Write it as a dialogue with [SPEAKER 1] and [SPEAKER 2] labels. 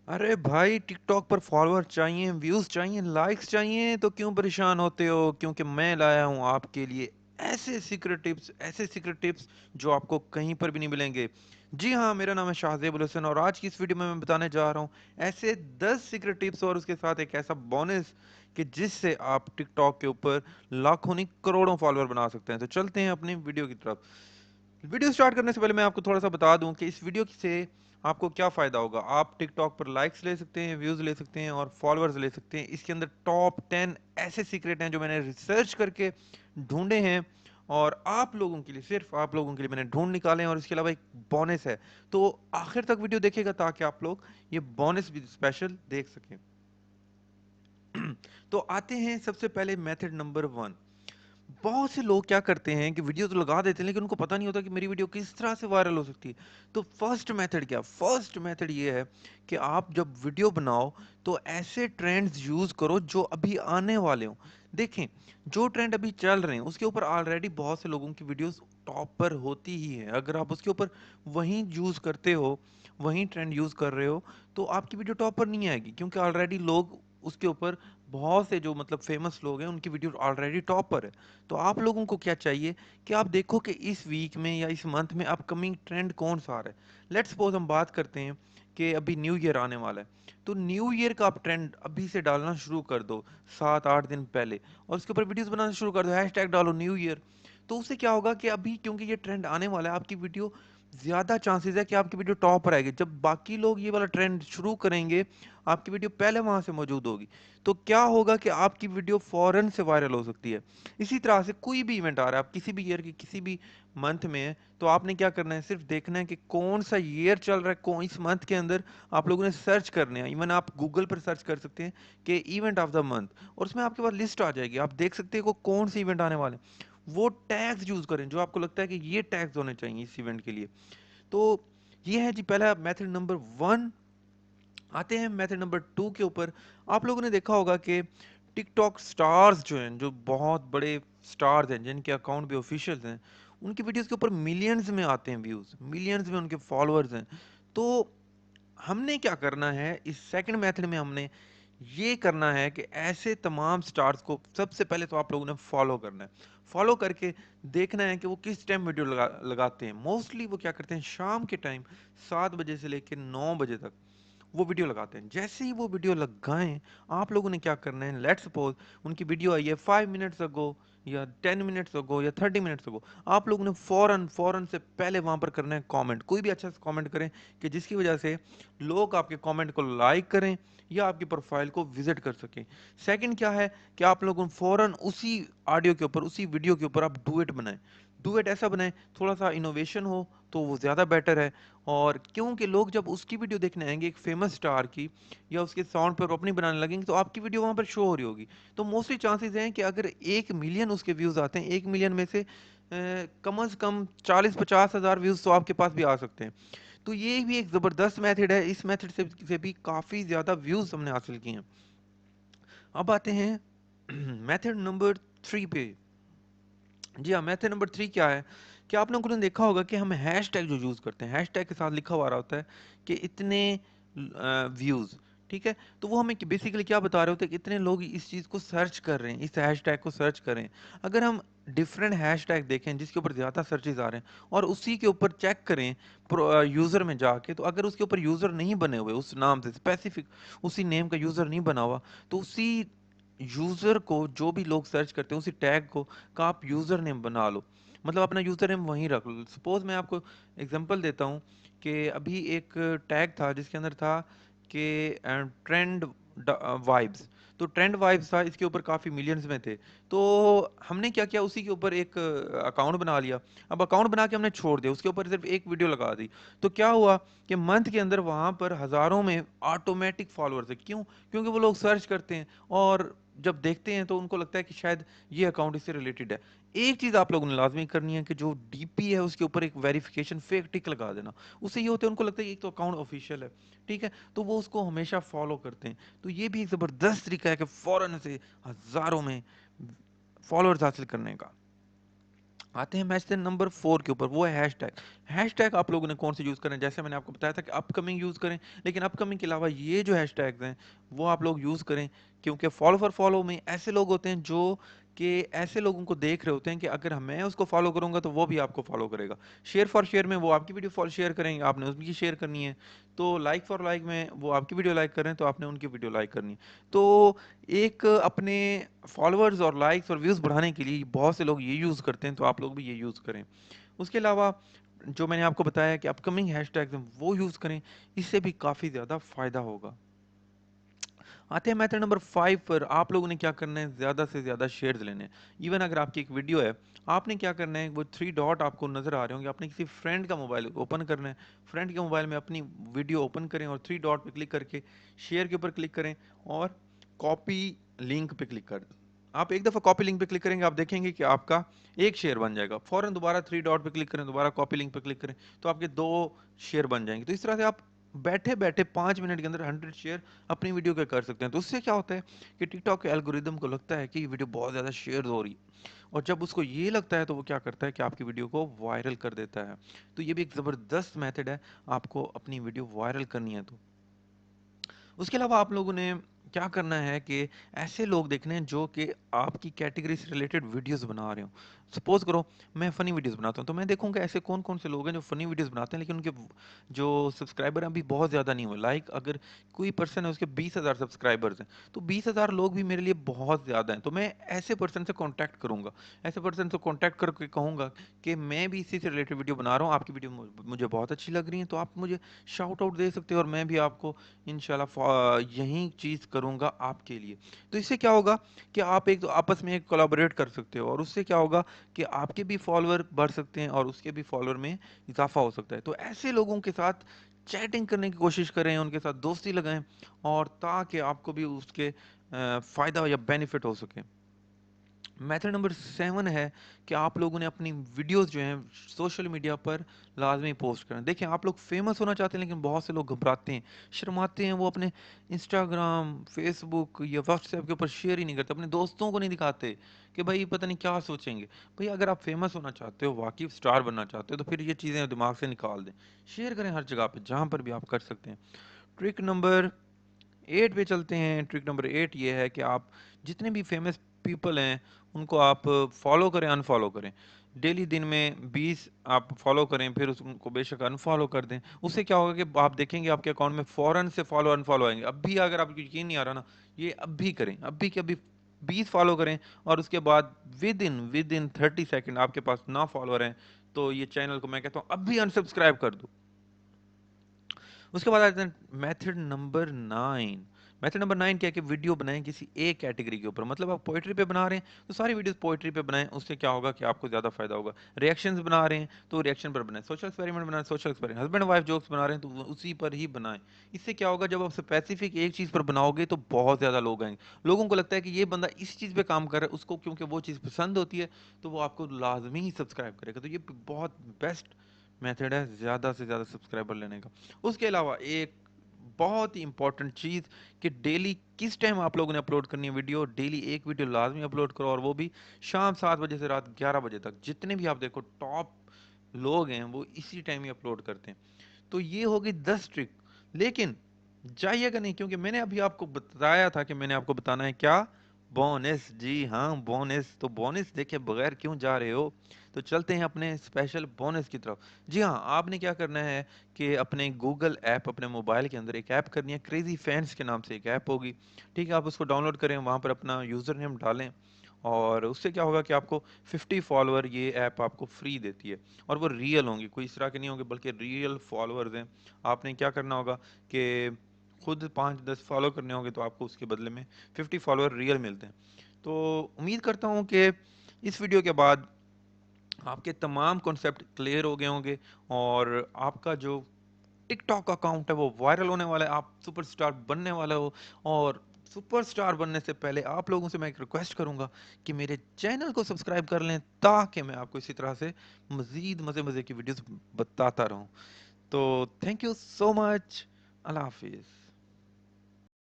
[SPEAKER 1] अरे भाई, टिकटॉक पर फॉलोअर चाहिए, व्यूज चाहिए, लाइक्स चाहिए तो क्यों परेशान होते हो? क्योंकि मैं लाया हूँ आपके लिए ऐसे सीक्रेट टिप्स जो आपको कहीं पर भी नहीं मिलेंगे। जी हाँ, मेरा नाम है शाहजेब उल हसन और आज की इस वीडियो में मैं बताने जा रहा हूँ ऐसे 10 सीक्रेट टिप्स और उसके साथ एक ऐसा बोनस कि जिससे आप टिकटॉक के ऊपर लाखों नहीं करोड़ों फॉलोअर बना सकते हैं। तो चलते हैं अपनी वीडियो की तरफ। वीडियो स्टार्ट करने से पहले मैं आपको थोड़ा सा बता दूं कि इस वीडियो से आपको क्या फ़ायदा होगा। आप टिकटॉक पर लाइक्स ले सकते हैं, व्यूज़ ले सकते हैं और फॉलोअर्स ले सकते हैं। इसके अंदर टॉप 10 ऐसे सीक्रेट हैं जो मैंने रिसर्च करके ढूंढे हैं और आप लोगों के लिए, सिर्फ आप लोगों के लिए मैंने ढूंढ निकाले हैं। और इसके अलावा एक बोनस है, तो आखिर तक वीडियो देखिएगा ताकि आप लोग ये बोनस भी स्पेशल देख सकें। तो आते हैं सबसे पहले मेथड नंबर 1। बहुत से लोग क्या करते हैं कि वीडियो तो लगा देते हैं लेकिन उनको पता नहीं होता कि मेरी वीडियो किस तरह से वायरल हो सकती है। तो फर्स्ट मेथड ये है कि आप जब वीडियो बनाओ तो ऐसे ट्रेंड्स यूज करो जो अभी आने वाले हो। देखें, जो ट्रेंड अभी चल रहे हैं उसके ऊपर ऑलरेडी बहुत से लोगों की वीडियोस टॉप पर होती ही है। अगर आप उसके ऊपर वही यूज करते हो, वही ट्रेंड यूज कर रहे हो, तो आपकी वीडियो टॉप पर नहीं आएगी क्योंकि ऑलरेडी लोग उसके ऊपर, बहुत से जो मतलब फेमस लोग हैं उनकी वीडियो ऑलरेडी टॉप पर है। तो आप लोगों को क्या चाहिए कि आप देखो कि इस वीक में या इस मंथ में अपकमिंग ट्रेंड कौन सा आ रहा है। लेट्स सपोज हम बात करते हैं कि अभी न्यू ईयर आने वाला है, तो न्यू ईयर का आप ट्रेंड अभी से डालना शुरू कर दो, 7-8 दिन पहले, और उसके ऊपर वीडियोस बनाना शुरू कर दो, हैशटैग डालो न्यू ईयर। तो उससे क्या होगा कि अभी क्योंकि ये ट्रेंड आने वाला है, आपकी वीडियो ज़्यादा चांसेस है कि आपकी वीडियो टॉप पर आएगी। जब बाकी लोग ये वाला ट्रेंड शुरू करेंगे, आपकी वीडियो पहले वहां से मौजूद होगी। तो क्या होगा कि आपकी वीडियो फौरन से वायरल हो सकती है। इसी तरह से कोई भी इवेंट आ रहा है, आप किसी भी ईयर की किसी भी मंथ में है, तो आपने क्या करना है, सिर्फ देखना है कि कौन सा ईयर चल रहा है, कौन इस मंथ के अंदर आप लोगों ने सर्च करने हैं। इवन आप गूगल पर सर्च कर सकते हैं कि इवेंट ऑफ द मंथ, और उसमें आपके पास लिस्ट आ जाएगी। आप देख सकते हैं को कौन से इवेंट आने वाले हैं। वो टैग्स यूज करें जो आपको लगता है कि ये टैग्स होने चाहिए इस इवेंट के लिए। तो ये है जी पहला मेथड नंबर 1। आते हैं मेथड नंबर 2 के ऊपर। आप लोगों ने देखा होगा कि टिकटॉक स्टार्स जो हैं, जो बहुत बड़े स्टार्स हैं जिनके अकाउंट भी ऑफिशियल हैं, उनकी वीडियोस के ऊपर मिलियंस में आते हैं व्यूज, मिलियंस में उनके फॉलोअर्स हैं। तो हमने क्या करना है इस सेकंड मेथड में, हमने ये करना है कि ऐसे तमाम स्टार्स को सबसे पहले तो आप लोगों ने फॉलो करना है। फॉलो करके देखना है कि वो किस टाइम वीडियो लगाते हैं। मोस्टली वो क्या करते हैं, शाम के टाइम 7 बजे से लेकर 9 बजे तक वो वीडियो लगाते हैं। जैसे ही वो वीडियो लगाएं, आप लोगों ने क्या करना है, लेट्स सपोज उनकी वीडियो आई है 5 मिनट्स अगो या 10 मिनट्स अगो या 30 मिनट्स अगो, आप लोगों ने फौरन फौरन से पहले वहां पर करना है कमेंट। कोई भी अच्छा सा कमेंट करें कि जिसकी वजह से लोग आपके कमेंट को लाइक करें या आपकी प्रोफाइल को विजिट कर सकें। सेकंड क्या है कि आप लोगों फौरन उसी ऑडियो के ऊपर, उसी वीडियो के ऊपर आप डुएट बनाएं। डुएट ऐसा बनाएं, थोड़ा सा इनोवेशन हो तो वो ज़्यादा बेटर है। और क्योंकि लोग जब उसकी वीडियो देखने आएंगे एक फेमस स्टार की, या उसके साउंड पर अपनी बनाने लगेंगे, तो आपकी वीडियो वहां पर शो हो रही होगी। तो मोस्टली चांसेस हैं कि अगर 1 मिलियन उसके व्यूज आते हैं, 1 मिलियन में से कम से कम 40-50 हज़ार व्यूज तो आपके पास भी आ सकते हैं। तो ये भी एक ज़बरदस्त मेथड है। इस मेथड से भी काफ़ी ज़्यादा व्यूज हमने हासिल किए हैं। अब आते हैं मेथड नंबर 3 पे। जी हाँ, मेथड नंबर 3 क्या है कि आप लोगों ने देखा होगा कि हम हैश टैग जो यूज़ करते हैं, हैश टैग के साथ लिखा हुआ रहा होता है कि इतने व्यूज़, ठीक है। तो वो हमें बेसिकली क्या बता रहे होते हैं कि इतने लोग इस चीज़ को सर्च कर रहे हैं, इस हैश टैग को सर्च कर रहे हैं। अगर हम डिफरेंट हैश टैग देखें जिसके ऊपर ज़्यादा सर्चेज आ रहे हैं और उसी के ऊपर चेक करें यूज़र में जाके, तो अगर उसके ऊपर यूज़र नहीं बने हुए, उस नाम से स्पेसिफिक उसी नेम का यूज़र नहीं बना हुआ, तो उसी यूज़र को जो भी लोग सर्च करते हैं उसी टैग को का आप यूज़र नेम बना लो। मतलब अपना यूज़र नेम वहीं रख लो। सपोज मैं आपको एग्जांपल देता हूँ कि अभी एक टैग था जिसके अंदर था कि ट्रेंड वाइब्स। तो ट्रेंड वाइब्स था, इसके ऊपर काफ़ी मिलियंस में थे। तो हमने क्या किया, उसी के ऊपर एक अकाउंट बना लिया। अब अकाउंट बना के हमने छोड़ दिया, उसके ऊपर सिर्फ एक वीडियो लगा दी। तो क्या हुआ कि मंथ के अंदर वहाँ पर हज़ारों में ऑटोमेटिक फॉलोअर्स है। क्यों? क्योंकि वो लोग सर्च करते हैं और जब देखते हैं तो उनको लगता है कि शायद ये अकाउंट इससे रिलेटेड है। एक चीज़ आप लोगों ने लाज़मी करनी है कि जो डीपी है उसके ऊपर एक वेरिफिकेशन फेक टिक लगा देना। उससे ये होता है, उनको लगता है कि एक तो अकाउंट ऑफिशियल है, ठीक है? तो वो उसको हमेशा फॉलो करते हैं। तो ये भी एक ज़बरदस्त तरीका है कि फ़ौरन से हज़ारों में फॉलोअर्स हासिल करने का। आते हैं मैच नंबर 4 के ऊपर, वो है हैशटैग। हैशटैग आप लोगों ने कौन से यूज़ करें, जैसे मैंने आपको बताया था कि अपकमिंग यूज़ करें, लेकिन अपकमिंग के अलावा ये जो हैशटैग्स हैं वो आप लोग यूज़ करें, क्योंकि फॉलो फॉर फॉलो में ऐसे लोग होते हैं जो कि ऐसे लोगों को देख रहे होते हैं कि अगर मैं उसको फॉलो करूंगा तो वो भी आपको फॉलो करेगा। शेयर फॉर शेयर में वो आपकी वीडियो फॉलो शेयर करेंगे, आपने उनकी शेयर करनी है। तो लाइक फॉर लाइक में वो आपकी वीडियो लाइक कर रहे हैं तो आपने उनकी वीडियो लाइक करनी है। तो एक अपने फॉलोअर्स और लाइक्स और व्यूज़ बढ़ाने के लिए बहुत से लोग ये यूज़ करते हैं, तो आप लोग भी ये यूज़ करें। उसके अलावा जो मैंने आपको बताया कि अपकमिंग हैशटैग्स हैं वो यूज़ करें, इससे भी काफ़ी ज़्यादा फ़ायदा होगा। आते हैं मेथड नंबर 5 पर। आप लोगों ने क्या करना है, ज़्यादा से ज़्यादा शेयर्स लेने हैं। इवन अगर आपकी एक वीडियो है, आपने क्या करना है, वो 3 डॉट आपको नज़र आ रहे होंगे, आपने किसी फ्रेंड का मोबाइल ओपन करना है, फ्रेंड के मोबाइल में अपनी वीडियो ओपन करें और 3 डॉट पे क्लिक करके शेयर के ऊपर क्लिक करें और कॉपी लिंक पे क्लिक कर दें। आप एक दफ़ा कॉपी लिंक पे क्लिक करेंगे, आप देखेंगे कि आपका एक शेयर बन जाएगा। फ़ौरन दोबारा 3 डॉट पे क्लिक करें, दोबारा कॉपी लिंक पे क्लिक करें, तो आपके 2 शेयर बन जाएंगे। तो इस तरह से आप बैठे बैठे 5 मिनट के अंदर 100 शेयर अपनी वीडियो के कर सकते हैं। तो उससे क्या होता है कि टिकटॉक के एल्गोरिदम को लगता है कि ये वीडियो बहुत ज़्यादा शेयर हो रही है, और जब उसको ये लगता है तो वो क्या करता है कि आपकी वीडियो को वायरल कर देता है। तो ये भी एक ज़बरदस्त मेथड है, आपको अपनी वीडियो वायरल करनी है तो। उसके अलावा आप लोगों ने क्या करना है कि ऐसे लोग देखने हैं जो कि आपकी कैटेगरी से रिलेटेड वीडियोस बना रहे हो। सपोज करो मैं फ़नी वीडियोस बनाता हूँ, तो मैं देखूंगा ऐसे कौन कौन से लोग हैं जो फ़नी वीडियोस बनाते हैं, लेकिन उनके जो सब्सक्राइबर हैं अभी बहुत ज़्यादा नहीं हुए। लाइक अगर कोई पर्सन है उसके 20,000 सब्सक्राइबर्स हैं, तो 20,000 लोग भी मेरे लिए बहुत ज़्यादा हैं। तो मैं ऐसे पर्सन से कॉन्टैक्ट करूंगा, ऐसे पर्सन से कॉन्टैक्ट करके कहूँगा कि मैं भी इसी से रिलेटेड वीडियो बना रहा हूँ, आपकी वीडियो मुझे बहुत अच्छी लग रही है, तो आप मुझे शाउट आउट दे सकते हो और मैं भी आपको इंशाल्लाह यही चीज़ करूँगा आपके लिए। तो इससे क्या होगा कि आप एक तो आपस में एक कोलैबोरेट कर सकते हो, और उससे क्या होगा कि आपके भी फॉलोअर बढ़ सकते हैं और उसके भी फॉलोअर में इजाफा हो सकता है। तो ऐसे लोगों के साथ चैटिंग करने की कोशिश करें, उनके साथ दोस्ती लगाएं, और ताकि आपको भी उसके फ़ायदा या बेनिफिट हो सके। मेथड नंबर 7 है कि आप लोगों ने अपनी वीडियोस जो हैं सोशल मीडिया पर लाजमी पोस्ट करें। देखिए आप लोग फेमस होना चाहते हैं, लेकिन बहुत से लोग घबराते हैं, शर्माते हैं, वो अपने इंस्टाग्राम, फेसबुक या व्हाट्सएप के ऊपर शेयर ही नहीं करते, अपने दोस्तों को नहीं दिखाते कि भाई पता नहीं क्या सोचेंगे। भाई अगर आप फेमस होना चाहते हो, वाकई स्टार बनना चाहते हो, तो फिर ये चीज़ें दिमाग से निकाल दें। शेयर करें हर जगह पे जहाँ पर भी आप कर सकते हैं। ट्रिक नंबर 8 पे चलते हैं। ट्रिक नंबर 8 ये है कि आप जितने भी फेमस पीपल हैं उनको आप फॉलो करें, अनफॉलो करें। डेली दिन में 20 आप फॉलो करें, फिर उनको बेशक अनफॉलो कर दें। उससे क्या होगा कि आप देखेंगे आपके अकाउंट में फ़ौरन से फॉलो अनफॉलो आएंगे। अब भी अगर आपको यकीन नहीं आ रहा ना, ये अब भी करें, अभी के अभी 20 फॉलो करें, और उसके बाद विद इन 30 सेकंड आपके पास ना फॉलोअर हैं, तो ये चैनल को मैं कहता हूँ अब भी अनसब्सक्राइब कर दो। उसके बाद आते हैं मेथड नंबर 9। मेथड नंबर 9 क्या है कि वीडियो बनाएं किसी एक कैटेगरी के ऊपर। मतलब आप पोइट्री पे बना रहे हैं तो सारी वीडियोस पोइट्री पे बनाएं, उससे क्या होगा कि आपको ज़्यादा फायदा होगा। रिएक्शंस बना रहे हैं तो रिएक्शन पर बनाएं, सोशल एक्सपेरिमेंट बना रहे हैं social experiment, husband wife jokes बना रहे हैं तो उसी पर ही बनाएं। इससे क्या होगा, जब आप स्पेसिफिक एक चीज़ पर बनाओगे तो बहुत ज़्यादा लोग आएंगे। लोगों को लगता है कि ये बंदा इस चीज़ पे काम कर रहा है, उसको क्योंकि वो चीज़ पसंद होती है, तो वो आपको लाजमी ही सब्सक्राइब करेगा। तो ये बहुत बेस्ट मेथड है ज़्यादा से ज़्यादा सब्सक्राइबर लेने का। उसके अलावा एक बहुत ही इंपॉर्टेंट चीज़ कि डेली किस टाइम आप लोगों ने अपलोड करनी है वीडियो। डेली एक वीडियो लाजमी अपलोड करो, और वो भी शाम 7 बजे से रात 11 बजे तक। जितने भी आप देखो टॉप लोग हैं वो इसी टाइम ही अपलोड करते हैं। तो ये हो गई 10 ट्रिक। लेकिन जाइएगा नहीं, क्योंकि मैंने अभी आपको बताया था कि मैंने आपको बताना है क्या, बोनस। जी हाँ, बोनस। तो बोनस देखे बगैर क्यों जा रहे हो, तो चलते हैं अपने स्पेशल बोनस की तरफ। जी हाँ, आपने क्या करना है कि अपने गूगल ऐप, अपने मोबाइल के अंदर एक ऐप करनी है, क्रेजी फैंस के नाम से एक ऐप होगी। ठीक है, आप उसको डाउनलोड करें, वहाँ पर अपना यूज़र नेम डालें, और उससे क्या होगा कि आपको 50 फॉलोअर ये ऐप आपको फ्री देती है। और वो रियल होंगे, कोई इस तरह के नहीं होंगे, बल्कि रियल फॉलोअर्स हैं। आपने क्या करना होगा कि खुद 5-10 फॉलो करने होंगे, तो आपको उसके बदले में 50 फॉलोअर रियल मिलते हैं। तो उम्मीद करता हूँ कि इस वीडियो के बाद आपके तमाम कॉन्सेप्ट क्लियर हो गए होंगे, और आपका जो टिकटॉक अकाउंट है वो वायरल होने वाला है, आप सुपरस्टार बनने वाले हो। और सुपरस्टार बनने से पहले आप लोगों से मैं एक रिक्वेस्ट करूंगा कि मेरे चैनल को सब्सक्राइब कर लें, ताकि मैं आपको इसी तरह से मज़ीद मज़े मज़े की वीडियोस बताता रहूं। तो थैंक यू सो मच। अल्लाह हाफिज़।